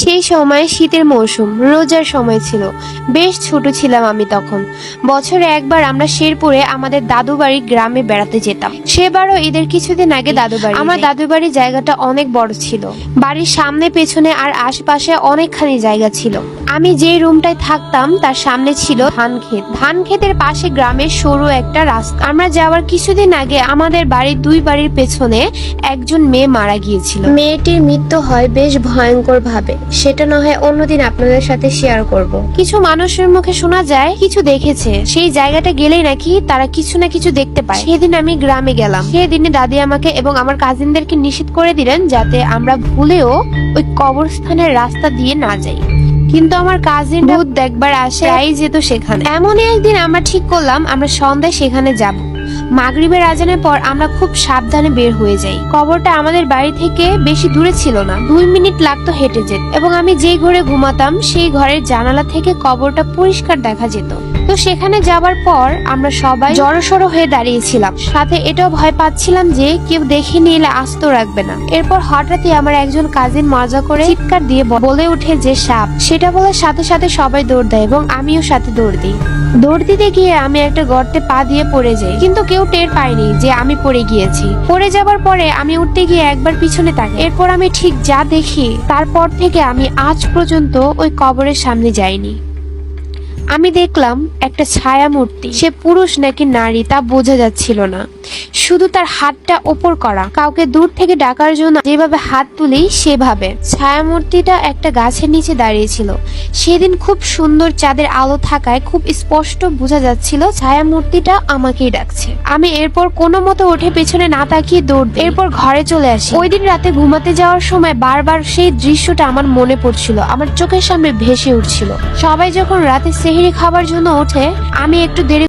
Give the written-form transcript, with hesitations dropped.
সেই সময় শীতের মৌসুম, রোজার সময় ছিল। বেশ ছোট ছিলাম আমি তখন। বছরে একবার আমরা শেরপুরে আমাদের দাদু বাড়ি গ্রামে বেড়াতে যেতাম। সেবারও ঈদের কিছুদিন আগে দাদু বাড়ি। আমার দাদু বাড়ির জায়গাটা অনেক বড় ছিল। বাড়ির সামনে পেছনে আর আশেপাশে অনেকখানি জায়গা ছিল। আমি যে রুমটায় থাকতাম তার সামনে ছিল ধান ক্ষেত। ধান ক্ষেতের পাশে গ্রামের সরু একটা রাস্তা। আমরা যাওয়ার কিছুদিন আগে আমাদের বাড়ির দুই বাড়ির পেছনে একজন মেয়ে মারা গিয়েছিল। মেয়েটির মৃত্যু হয় বেশ ভয়ঙ্কর ভাবে। সেটা না হয় অন্যদিন আপনাদের সাথে শেয়ার করব। কিছু মানুষের মুখে শোনা যায় কিছু দেখেছে, সেই জায়গাটা গেলেই নাকি তারা কিছু না কিছু দেখতে পায়। সেদিন আমি গ্রামে গেলাম। সেদিনে দাদি আমাকে এবং আমার কাজিনদেরকে নিষেধ করে দিলেন যাতে আমরা ভুলেও ওই কবরস্থানের রাস্তা দিয়ে না যাই। কিন্তু আমার কাজিন ভূত দেখবার আসে যেত সেখানে। এমনই একদিন আমরা ঠিক করলাম আমরা সন্ধ্যায় সেখানে যাব। মাগরিবের আজানের পর আমরা খুব সাবধানে বের হয়ে যাই। কবরটা আমাদের বাড়ি থেকে বেশি দূরে ছিল না, 2 মিনিট লাগতো হেঁটে যেতে। এবং আমি যেই ঘরে ঘুমাতাম সেই ঘরের জানালা থেকে কবরটা পরিষ্কার দেখা যেত। তো সেখানে যাবার পর আমরা সবাই জড়সড় হয়ে দাঁড়িয়েছিলাম। সাথে এটাও ভয় পাচ্ছিলাম যে কেউ দেখে নিলে আস্ত রাখবে না। এরপর হঠাৎই আমার একজন কাজিন মজা করে চিৎকার দিয়ে বলে ওঠে যে সাপ। সেটা বলার সাথে সাথে সবাই দৌড় দেয় এবং আমিও সাথে দৌড় দিই। দৌড় দিতে গিয়ে আমি একটা গর্তে পা দিয়ে পড়ে যাই, কিন্তু কেউ টের পায়নি যে আমি পড়ে গিয়েছি। পড়ে যাবার পরে আমি উঠতে গিয়ে একবার পিছনে তাকাই। এরপর আমি ঠিক যা দেখি তারপর থেকে আমি আজ পর্যন্ত ওই কবরের সামনে যাইনি। আমি দেখলাম একটা ছায়া মূর্তি। সে পুরুষ নাকি নারী তা বোঝা যাচ্ছিল না, শুধু তার হাতটা ওপর করা। কাউকে দূর থেকে ডাকার জন্য যেভাবে হাত তুলি সেভাবে। ছায়া মূর্তিটা একটা গাছের নিচে দাঁড়িয়েছিল। সেদিন খুব সুন্দর চাঁদের আলো থাকায় খুব স্পষ্ট বোঝা যাচ্ছিল ছায়া মূর্তিটা আমাকেই ডাকছে। আমি এরপর কোনো মতো উঠে পেছনে না তাকিয়ে দৌড় দিই। এরপর ঘরে চলে আসি। ওই দিন রাতে ঘুমাতে যাওয়ার সময় বারবার সেই দৃশ্যটা আমার মনে পড়ছিল, আমার চোখের সামনে ভেসে উঠছিল। সবাই যখন রাতে সেহরি খাবার জন্য ওঠে আমি একটু দেরি